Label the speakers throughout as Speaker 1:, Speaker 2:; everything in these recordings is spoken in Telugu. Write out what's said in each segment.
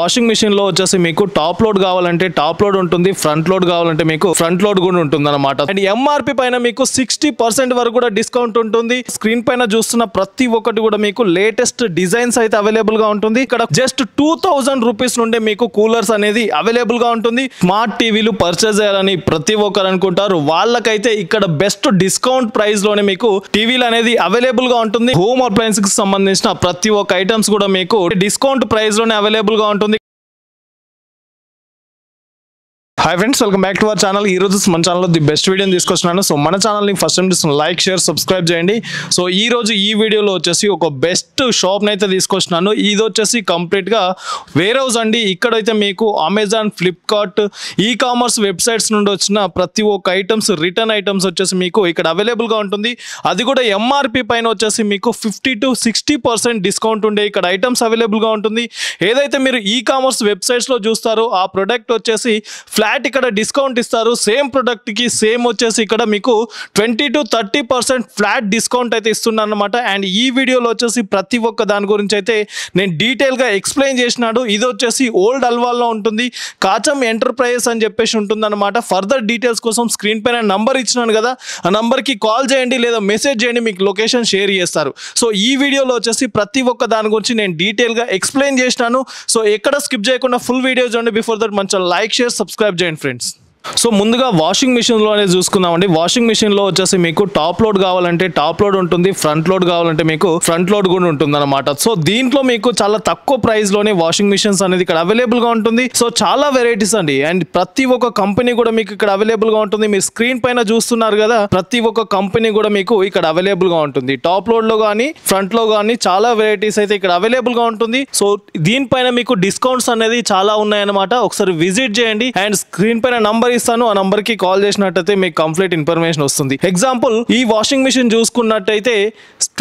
Speaker 1: వాషింగ్ మెషిన్ లో వచ్చేసి మీకు టాప్ లోడ్ కావాలంటే టాప్ లోడ్ ఉంటుంది, ఫ్రంట్ లోడ్ కావాలంటే మీకు ఫ్రంట్ లోడ్ కూడా ఉంటుంది అన్నమాట. అండ్ ఎంఆర్పి పైన మీకు 60% వరకు కూడా డిస్కౌంట్ ఉంటుంది. స్క్రీన్ పైన చూస్తున్న ప్రతి ఒక్కటి కూడా మీకు లేటెస్ట్ డిజైన్స్ అయితే అవైలబుల్ గా ఉంటుంది. ఇక్కడ జస్ట్ 2000 రూపీస్ నుండే మీకు కూలర్స్ అనేది అవైలబుల్ గా ఉంటుంది. స్మార్ట్ టీవీలు పర్చేజ్ చేయాలని ప్రతి ఒక్కరు అనుకుంటారు, వాళ్ళకైతే ఇక్కడ బెస్ట్ డిస్కౌంట్ ప్రైస్ లోనే మీకు టీవీలు అనేది అవైలబుల్ గా ఉంటుంది. హోమ్ అప్లయన్స్ కి సంబంధించిన ప్రతి ఒక్క ఐటమ్స్ కూడా మీకు డిస్కౌంట్ ప్రైస్ లోనే అవైలబుల్ గా ఉంటుంది. Hi friends, welcome back to our channel. ఈ రోజు మన ఛానల్లో ది బెస్ట్ వీడియోని తీసుకొచ్చినాను. సో మన ఛానల్ని ఫస్ట్ టైం చూస్తున్న లైక్, షేర్, సబ్స్క్రైబ్ చేయండి. సో ఈ రోజు ఈ వీడియోలో వచ్చేసి ఒక బెస్ట్ షాప్ని అయితే తీసుకొచ్చినాను. ఇది వచ్చేసి కంప్లీట్గా వేర్ హౌస్ అండి. ఇక్కడైతే మీకు Amazon, Flipkart, e commerce websites నుండి వచ్చిన ప్రతి ఒక్క ఐటమ్స్, రిటర్న్ ఐటమ్స్ వచ్చేసి మీకు ఇక్కడ అవైలబుల్గా ఉంటుంది. అది కూడా ఎంఆర్పి పైన వచ్చేసి మీకు 50 to 60% డిస్కౌంట్ ఉండే ఇక్కడ ఐటమ్స్ అవైలబుల్గా ఉంటుంది. ఏదైతే మీరు ఈ కామర్స్ వెబ్సైట్స్లో చూస్తారో ఆ ప్రొడక్ట్ వచ్చేసి ఫ్లాట్ ఇక్కడ డిస్కౌంట్ ఇస్తారు. సేమ్ ప్రొడక్ట్ కి సేమ్ వచ్చేసి ఇక్కడ మీకు 20 to 30% ఫ్లాట్ డిస్కౌంట్ అయితే ఇస్తున్నాను అనమాట. అండ్ ఈ వీడియోలో వచ్చేసి ప్రతి ఒక్క దాని గురించి అయితే నేను డీటెయిల్ గా ఎక్స్ప్లెయిన్ చేసినాడు. ఇది వచ్చేసి ఓల్డ్ అల్వాల్లో ఉంటుంది, కాచం ఎంటర్ప్రైజెస్ అని చెప్పేసి ఉంటుంది అనమాట. ఫర్దర్ డీటెయిల్స్ కోసం స్క్రీన్ పైన నంబర్ ఇచ్చినాను కదా, ఆ నంబర్ కి కాల్ చేయండి లేదా మెసేజ్ చేయండి, మీకు లొకేషన్ షేర్ చేస్తారు. సో ఈ వీడియోలో వచ్చేసి ప్రతి ఒక్క దాని గురించి నేను డీటెయిల్ గా ఎక్స్ప్లెయిన్ చేసినాను. సో ఎక్కడ స్కిప్ చేయకుండా ఫుల్ వీడియో చూడండి. బిఫోర్ దట్ మంచి లైక్, షేర్, సబ్స్క్రైబ్ చేయండి ఫ్రెండ్స్. సో ముందుగా వాషింగ్ మిషన్ లో అనేది చూసుకుందామండి. వాషింగ్ మిషన్ లో వచ్చేసి మీకు టాప్ లోడ్ కావాలంటే టాప్ లోడ్ ఉంటుంది, ఫ్రంట్ లోడ్ కావాలంటే మీకు ఫ్రంట్ లోడ్ కూడా ఉంటుంది అనమాట. సో దీంట్లో మీకు చాలా తక్కువ ప్రైస్ లోనే వాషింగ్ మిషన్స్ అనేది ఇక్కడ అవైలబుల్ గా ఉంటుంది. సో చాలా వెరైటీస్ అండి, అండ్ ప్రతి ఒక్క కంపెనీ కూడా మీకు ఇక్కడ అవైలబుల్ గా ఉంటుంది. మీరు స్క్రీన్ పైన చూస్తున్నారు కదా, ప్రతి ఒక్క కంపెనీ కూడా మీకు ఇక్కడ అవైలబుల్ గా ఉంటుంది. టాప్ లోడ్ లో కానీ ఫ్రంట్ లో కానీ చాలా వెరైటీస్ అయితే ఇక్కడ అవైలబుల్ గా ఉంటుంది. సో దీనిపైన మీకు డిస్కౌంట్స్ అనేది చాలా ఉన్నాయన్నమాట. ఒకసారి విజిట్ చేయండి. అండ్ స్క్రీన్ పైన నంబర్ ఇస్తాను, ఆ నంబర్ కి కాల్ చేసినట్టయితే మీకు కంప్లీట్ ఇన్ఫర్మేషన్ వస్తుంది. ఎగ్జాంపుల్ ఈ వాషింగ్ మిషన్ చూసుకున్నట్టయితే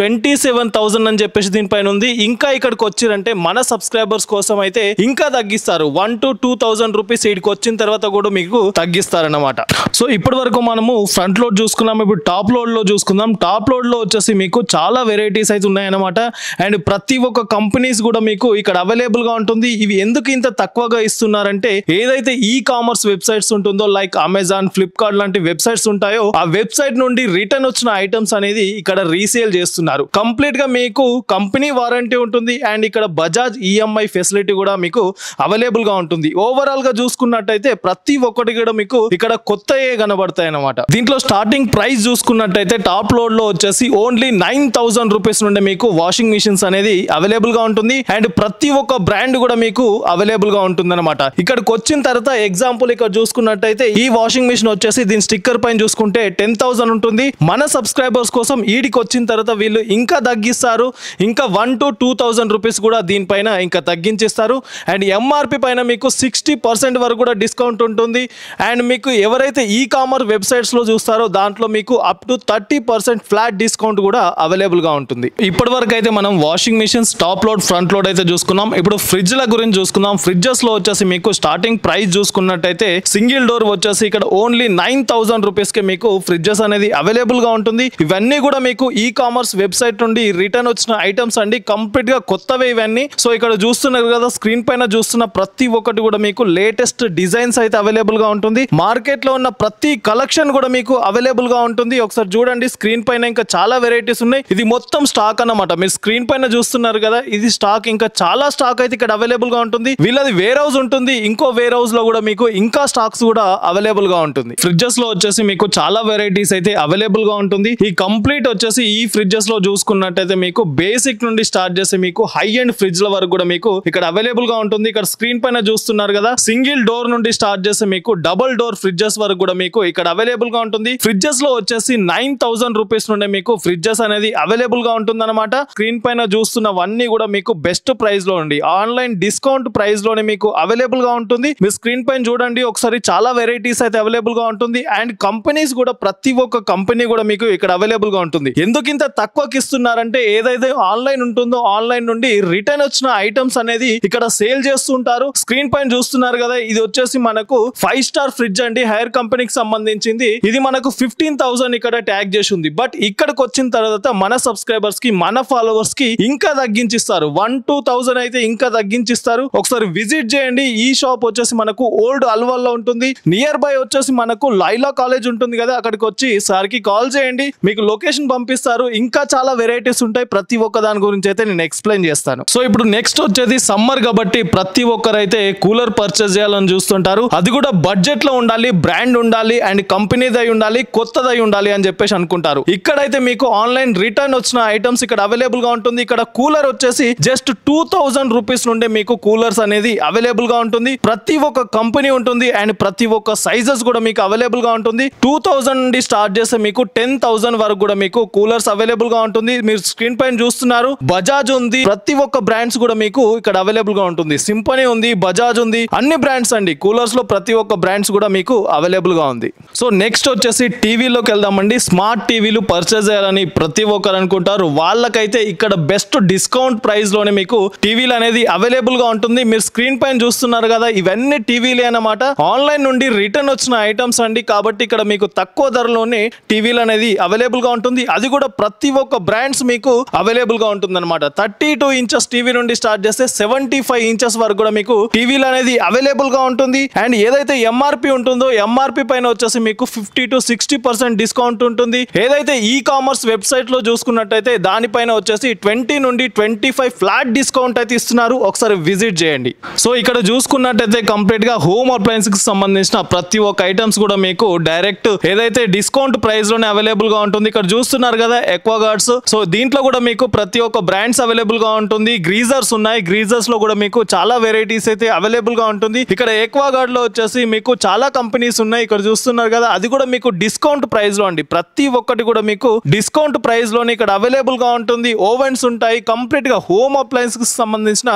Speaker 1: 27,000 అని చెప్పేసి దీనిపైన ఉంది. ఇంకా ఇక్కడికి వచ్చిరంటే మన సబ్స్క్రైబర్స్ కోసం అయితే ఇంకా తగ్గిస్తారు. 1 to 2,000 రూపీస్ ఇక్కడికి వచ్చిన తర్వాత కూడా మీకు తగ్గిస్తారన్నమాట. సో ఇప్పటి వరకు మనము ఫ్రంట్ లోడ్ చూసుకున్నాం, ఇప్పుడు టాప్ లోడ్ లో చూసుకుందాం. టాప్ లోడ్ లో వచ్చేసి మీకు చాలా వెరైటీస్ అయితే ఉన్నాయన్నమాట. అండ్ ప్రతి ఒక్క కంపెనీస్ కూడా మీకు ఇక్కడ అవైలబుల్ గా ఉంటుంది. ఇవి ఎందుకు ఇంత తక్కువగా ఇస్తున్నారంటే, ఏదైతే ఈ కామర్స్ వెబ్సైట్స్ ఉంటుందో లైక్ అమెజాన్, ఫ్లిప్కార్ట్ లాంటి వెబ్సైట్స్ ఉంటాయో ఆ వెబ్సైట్ నుండి రిటర్న్ వచ్చిన ఐటమ్స్ అనేది ఇక్కడ రీసేల్ చేస్తున్నారు. కంప్లీట్ గా మీకు కంపెనీ వారంటీ ఉంటుంది. అండ్ ఇక్కడ బజాజ్ ఈఎంఐ ఫెసిలిటీ కూడా మీకు అవైలబుల్ గా ఉంటుంది. ఓవరాల్ గా చూసుకున్నట్టయితే ప్రతి ఒక్కటి కూడా మీకు ఇక్కడ కొత్తయే కనబడతాయి అన్నమాట. దీంట్లో స్టార్టింగ్ ప్రైస్ చూసుకున్నట్టయితే టాప్ లోడ్ లో వచ్చేసి ఓన్లీ 9,000 రూపీస్ నుండి మీకు వాషింగ్ మిషన్స్ అనేది అవైలబుల్ గా ఉంటుంది. అండ్ ప్రతి ఒక్క బ్రాండ్ కూడా మీకు అవైలబుల్ గా ఉంటుంది అనమాట. ఇక్కడికి వచ్చిన తర్వాత ఎగ్జాంపుల్ ఇక్కడ చూసుకున్నట్టయితే ఈ వాషింగ్ మిషన్ వచ్చేసి దీని స్టిక్కర్ పైన చూసుకుంటే 10,000 ఉంటుంది. మన సబ్స్క్రైబర్స్ కోసం ఈడికి వచ్చిన తర్వాత వీళ్ళు ఇంకా తగ్గిస్తారు. ఇంకా 1 to 2,000 రూపీస్ కూడా దీనిపైన ఇంకా తగ్గించేస్తారు. అండ్ ఎంఆర్పి పైన మీకు 60% వరకు కూడా డిస్కౌంట్ ఉంటుంది. అండ్ మీకు ఎవరైతే ఈ కామర్స్ వెబ్సైట్స్ లో చూస్తారో దాంట్లో మీకు అప్ టు 30% ఫ్లాట్ డిస్కౌంట్ కూడా అవైలబుల్ గా ఉంటుంది. ఇప్పటి వరకు అయితే మనం washing machines, top load, front load అయితే చూసుకున్నాం. ఇప్పుడు ఫ్రిడ్జ్ల గురించి చూసుకుందాం. ఫ్రిడ్జెస్ లో వచ్చేసి మీకు స్టార్టింగ్ ప్రైస్ చూసుకున్నట్టయితే సింగిల్ డోర్ వచ్చేసి ఇక్కడ ఓన్లీ 9,000 రూపీస్ కి మీకు ఫ్రిడ్జెస్ అనేది అవైలబుల్ గా ఉంటుంది. ఇవన్నీ కూడా మీకు ఈ కామర్స్ వెబ్సైట్ నుండి రిటర్న్ వచ్చిన ఐటమ్స్ అండి, కంప్లీట్ గా కొత్తవే ఇవన్నీ. సో ఇక్కడ చూస్తున్నారు కదా, స్క్రీన్ పైన చూస్తున్న ప్రతి ఒక్కటి కూడా మీకు లేటెస్ట్ డిజైన్స్ అయితే అవైలబుల్ గా ఉంటుంది. మార్కెట్ లో ఉన్న ప్రతి కలెక్షన్ కూడా మీకు అవైలబుల్ గా ఉంటుంది. ఒకసారి చూడండి, స్క్రీన్ పైన ఇంకా చాలా వెరైటీస్ ఉన్నాయి. ఇది మొత్తం స్టాక్ అన్నమాట. మీరు స్క్రీన్ పైన చూస్తున్నారు కదా, ఇది స్టాక్. ఇంకా చాలా స్టాక్ అయితే ఇక్కడ అవైలబుల్ గా ఉంటుంది. వీళ్ళది వేర్ హౌస్ ఉంటుంది, ఇంకో వేర్ హౌస్ లో కూడా మీకు ఇంకా స్టాక్స్ కూడా అవైలబుల్ గా ఉంటుంది. ఫ్రిడ్జెస్ లో వచ్చేసి మీకు చాలా వెరైటీస్ అయితే అవైలబుల్ గా ఉంటుంది. ఈ కంప్లీట్ వచ్చేసి ఈ ఫ్రిడ్జెస్ లో చూసుకున్నట్టయితే మీకు బేసిక్ నుండి స్టార్ట్ చేసి మీకు హై అండ్ ఫ్రిడ్జ్ ల వరకు కూడా మీకు ఇక్కడ అవైలబుల్ గా ఉంటుంది. ఇక్కడ స్క్రీన్ పైన చూస్తున్నారు కదా, సింగిల్ డోర్ నుండి స్టార్ట్ చేసి మీకు డబుల్ డోర్ ఫ్రిడ్జెస్ వరకు కూడా మీకు ఇక్కడ అవైలబుల్ గా ఉంటుంది. ఫ్రిడ్జెస్ లో వచ్చేసి 9,000 రూపీస్ నుండి మీకు ఫ్రిడ్జెస్ అనేది అవైలబుల్ గా ఉంటుంది అనమాట. స్క్రీన్ పైన చూస్తున్నవన్నీ కూడా మీకు బెస్ట్ ప్రైస్ లో ఉండి ఆన్లైన్ డిస్కౌంట్ ప్రైస్ లోనే మీకు అవైలబుల్ గా ఉంటుంది. మీరు స్క్రీన్ పైన చూడండి ఒకసారి, చాలా వెరైటీస్ అయితే అవైలబుల్ గా ఉంటుంది అండ్ కంపెనీస్ కూడా ప్రతి ఒక్క కంపెనీ కూడా మీకు ఇక్కడ అవైలబుల్ గా ఉంటుంది. ఎందుకు ఇంత తక్కువకి ఇస్తున్నారంటే ఏదైతే ఆన్లైన్ ఉంటుందో ఆన్లైన్ నుండి రిటర్న్ వచ్చిన ఐటమ్స్ అనేది ఇక్కడ సేల్ చేస్తుంటారు. స్క్రీన్ పైన చూస్తున్నారు కదా, ఇది వచ్చేసి మనకు 5 స్టార్ ఫ్రిడ్జ్ అండి, హైర్ కంపెనీకి సంబంధించింది. ఇది మనకు 15,000 ఇక్కడ ట్యాగ్ చేసి ఉంది. బట్ ఇక్కడికి వచ్చిన తర్వాత మన సబ్స్క్రైబర్స్ కి మన ఫాలోవర్స్ కి ఇంకా తగ్గించిస్తారు. 1-2,000 అయితే ఇంకా తగ్గించిస్తారు. ఒకసారి విజిట్ చేయండి. ఈ షాప్ వచ్చేసి మనకు ఓల్డ్ అల్వాల్లో ఉంటుంది. నియర్ బై వచ్చేసి మనకు లైలా కాలేజ్ ఉంటుంది కదా, అక్కడికి వచ్చి సార్ కి కాల్ చేయండి, మీకు లొకేషన్ పంపిస్తారు. ఇంకా చాలా వెరైటీస్ ఉంటాయి. ప్రతి ఒక్క దాని గురించి అయితే నేను ఎక్స్ప్లెయిన్ చేస్తాను. సో ఇప్పుడు నెక్స్ట్ వచ్చేది సమ్మర్ కాబట్టి ప్రతి ఒక్కరైతే కూలర్ పర్చేస్ చేయాలని చూస్తుంటారు. అది కూడా బడ్జెట్ లో ఉండాలి, బ్రాండ్ ఉండాలి అండ్ కంపెనీదై ఉండాలి, కొత్తదై ఉండాలి అని చెప్పేసి అనుకుంటారు. ఇక్కడైతే మీకు ఆన్లైన్ రిటర్న్ వచ్చిన ఐటమ్స్ ఇక్కడ అవైలబుల్ గా ఉంటుంది. ఇక్కడ కూలర్ వచ్చేసి జస్ట్ 2,000 రూపీస్ నుండి మీకు కూలర్స్ అనేది అవైలబుల్ గా ఉంటుంది. ప్రతి ఒక్క కంపెనీ ఉంటుంది అండ్ ప్రతి ఒక్క సైజెస్ కూడా మీకు అవైలబుల్ గా ఉంటుంది. 2,000 నుండి స్టార్ట్ చేస్తే మీకు 10,000 వరకు కూడా మీకు కూలర్స్ అవైలబుల్ గా ఉంటుంది. మీరు స్క్రీన్ పైన చూస్తున్నారు, బజాజ్ ఉంది. ప్రతి ఒక్క బ్రాండ్స్ కూడా మీకు ఇక్కడ అవైలబుల్ గా ఉంటుంది. సింఫనీ ఉంది, బజాజ్ ఉంది, అన్ని బ్రాండ్స్ అండి. కూలర్స్ లో ప్రతి ఒక్క బ్రాండ్స్ కూడా మీకు అవైలబుల్ గా ఉంది. సో నెక్స్ట్ వచ్చేసి టీవీలోకి వెళ్దామండి. స్మార్ట్ టీవీలు పర్చేస్ చేయాలని ప్రతి ఒక్కరు అనుకుంటారు. వాళ్ళకైతే ఇక్కడ బెస్ట్ డిస్కౌంట్ ప్రైస్ లోనే మీకు టీవీలు అనేది అవైలబుల్ గా ఉంటుంది. మీరు స్క్రీన్ పైన చూస్తున్నారు కదా, ఇవన్నీ టీవీలే అన్నమాట. ఆన్లైన్ నుండి రిటర్న్ వచ్చిన ఐటమ్స్ అండి. కాబట్టి ఇక్కడ మీకు తక్కువ ధరలోనే టీవీలు అనేది అవైలబుల్ గా ఉంటుంది. అది కూడా ప్రతి ఒక్క బ్రాండ్స్ మీకు అవైలబుల్ గా ఉంటుంది అనమాట. 32 ఇంచెస్ టీవీ నుండి స్టార్ట్ చేస్తే 75 ఇంచెస్ వరకు కూడా మీకు టీవీలు అనేది అవైలబుల్ గా ఉంటుంది. అండ్ ఏదైతే ఎంఆర్పి ఉంటుందో ఎంఆర్పి పైన వచ్చేసి మీకు 50-60% డిస్కౌంట్ ఉంటుంది. ఏదైతే ఈ కామర్స్ వెబ్సైట్ లో చూసుకున్నట్టయితే దానిపైన వచ్చేసి 20 నుండి 25 ఫ్లాట్ డిస్కౌంట్ అయితే ఇస్తున్నారు. ఒకసారి విజిట్ చేయండి. సో ఇక్కడ చూసుకున్నట్టయితే కంప్లీట్ గా హోమ్ అప్లయన్స్ కి సంబంధించిన ప్రతి ఒక్క ఐటమ్స్ కూడా మీకు డైరెక్ట్ ఏదైతే డిస్కౌంట్ ప్రైస్ లోనే అవైలబుల్ గా ఉంటుంది. ఇక్కడ చూస్తున్నారు కదా ఎక్వాగార్డ్స్. సో దీంట్లో కూడా మీకు ప్రతి ఒక్క బ్రాండ్స్ అవైలబుల్ గా ఉంటుంది. గ్రీజర్స్ ఉన్నాయి. గ్రీజర్స్ లో కూడా మీకు చాలా వెరైటీస్ అయితే అవైలబుల్ గా ఉంటుంది. ఇక్కడ ఎక్వాగార్డ్ లో వచ్చేసి మీకు చాలా కంపెనీస్ ఉన్నాయి. ఇక్కడ చూస్తున్నారు కదా, అది కూడా మీకు డిస్కౌంట్ ప్రైస్ లో అండి. ప్రతి ఒక్కటి కూడా మీకు డిస్కౌంట్ ప్రైస్ లోనే ఇక్కడ అవైలబుల్ గా ఉంటుంది. ఓవెన్స్ ఉంటాయి. కంప్లీట్ గా హోమ్ అప్లయన్స్ కి సంబంధించిన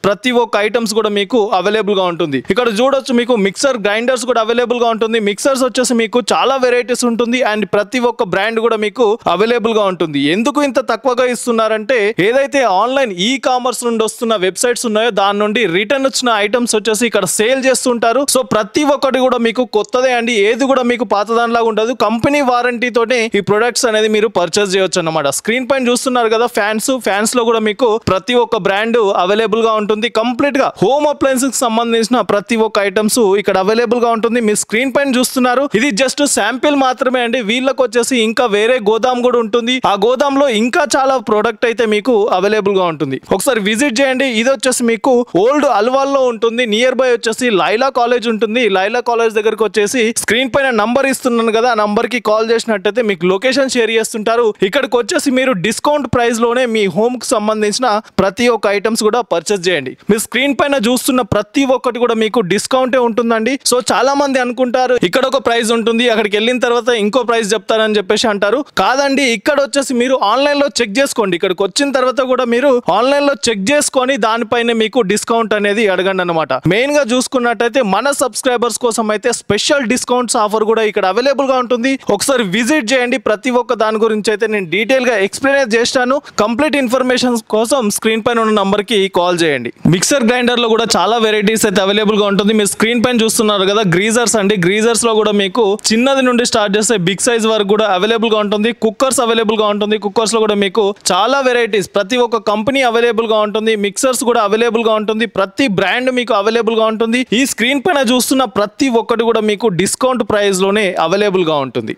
Speaker 1: ప్రతి ఒక్క ఐటమ్స్ కూడా మీకు అవైలబుల్ గా ఉంటుంది. ఇక్కడ చూడొచ్చు మీకు మిక్సర్ గ్రైండర్స్ కూడా అవైలబుల్ గా ఉంటుంది. మిక్సర్స్ వచ్చేసి మీకు చాలా వెరైటీస్ ఉంటుంది అండ్ ప్రతి ఒక్క బ్రాండ్ కూడా మీకు అవైలబుల్ గా ఉంటుంది. ఎందుకు ఇంత తక్కువగా ఇస్తున్నారంటే ఏదైతే ఆన్లైన్ ఈ కామర్స్ నుండి వస్తున్న వెబ్సైట్స్ ఉన్నాయో దాని నుండి రిటర్న్ వచ్చిన ఐటమ్స్ వచ్చేసి ఇక్కడ సేల్ చేస్తుంటారు. సో ప్రతి ఒక్కటి కూడా మీకు కొత్తదే అండి. ఏది కూడా మీకు పాతదానిలాగా ఉండదు. కంపెనీ వారంటీ తోనే ఈ ప్రొడక్ట్స్ అనేది మీరు పర్చేస్ చేయొచ్చు అన్నమాట. స్క్రీన్ పైన చూస్తున్నారు కదా ఫ్యాన్స్ లో కూడా మీకు ప్రతి ఒక్క బ్రాండ్ అవైలబుల్ గా ఉంటుంది. కంప్లీట్ గా హోమ్ అప్లయన్స్ కి సంబంధించిన ప్రతి ఒక్క ఐటమ్స్ ఇక్కడ అవైలబుల్ గా ఉంటుంది. మీరు స్క్రీన్ పైన చూస్తున్నారు, ఇది జస్ట్ శాంపిల్ మాత్రమే అండి. వీళ్ళకి వచ్చేసి ఇంకా వేరే గోదాం కూడా ఉంటుంది. ఆ గోదాం లో ఇంకా చాలా ప్రోడక్ట్ అయితే మీకు అవైలబుల్ గా ఉంటుంది. ఒకసారి విజిట్ చేయండి. ఇది వచ్చేసి మీకు ఓల్డ్ అల్వాల్లో ఉంటుంది. నియర్ బై వచ్చేసి లైలా కాలేజ్ ఉంటుంది. లైలా కాలేజ్ దగ్గరకు వచ్చేసి స్క్రీన్ పైన నంబర్ ఇస్తున్నాను కదా, ఆ నంబర్ కి కాల్ చేసినట్టయితే మీకు లొకేషన్ షేర్ చేస్తుంటారు. ఇక్కడికి వచ్చేసి మీరు డిస్కౌంట్ ప్రైస్ లోనే మీ హోమ్ కి సంబంధించిన ప్రతి ఒక్క ఐటమ్స్ కూడా పర్చేస్ చేయండి. మీరు స్క్రీన్ పైన చూస్తున్న ప్రతి ఒక్కటి కూడా మీకు డిస్కౌంటే ఉంటుందండి. సో చాలా మంది అనుకుంటారు ఇక్కడ ఒక ప్రైస్ ఉంటుంది, అక్కడికి వెళ్ళిన తర్వాత ఇంకో ప్రైస్ చెప్తారని చెప్పేసి అంటారు. కాదండి, ఇక్కడ వచ్చేసి మీరు ఆన్లైన్ లో చెక్ చేసుకోండి. ఇక్కడికి వచ్చిన తర్వాత కూడా మీరు ఆన్లైన్ లో చెక్ చేసుకొని దానిపైన మీకు డిస్కౌంట్ అనేది అడగండి అనమాట. మెయిన్ గా చూసుకున్నట్టయితే మన సబ్స్క్రైబర్స్ కోసం అయితే స్పెషల్ డిస్కౌంట్స్ ఆఫర్ కూడా ఇక్కడ అవైలబుల్ గా ఉంటుంది. ఒకసారి విజిట్ చేయండి. ప్రతి ఒక్క దాని గురించి అయితే నేను డీటెయిల్ గా ఎక్స్ప్లెయిన్ చేస్తాను. కంప్లీట్ ఇన్ఫర్మేషన్ కోసం స్క్రీన్ పైన ఉన్న నంబర్ కి కాల్ చేయండి. మిక్సర్ గ్రైండర్ లో కూడా చాలా వెరైటీస్ అయితే అవైలబుల్ గా ఉంటుంది. మీరు స్క్రీన్ పైన చూస్తున్నారు కదా, గ్రీజర్స్ అండి. గ్రీజర్స్ లో కూడా మీకు చిన్నది నుండి స్టార్ట్ చేస్తే బిగ్ సైజ్ వరకు కూడా అవైలబుల్ గా ఉంటుంది. కుక్కర్స్ అవైలబుల్ గా ఉంటుంది. కుక్కర్స్ లో కూడా మీకు చాలా వెరైటీస్, ప్రతి ఒక్క కంపెనీ అవైలబుల్ గా ఉంటుంది. మిక్సర్స్ కూడా అవైలబుల్ గా ఉంటుంది. ప్రతి బ్రాండ్ మీకు అవైలబుల్ గా ఉంటుంది. ఈ స్క్రీన్ పైన చూస్తున్న ప్రతి ఒక్కటి కూడా మీకు డిస్కౌంట్ ప్రైస్ లోనే అవైలబుల్ గా ఉంటుంది.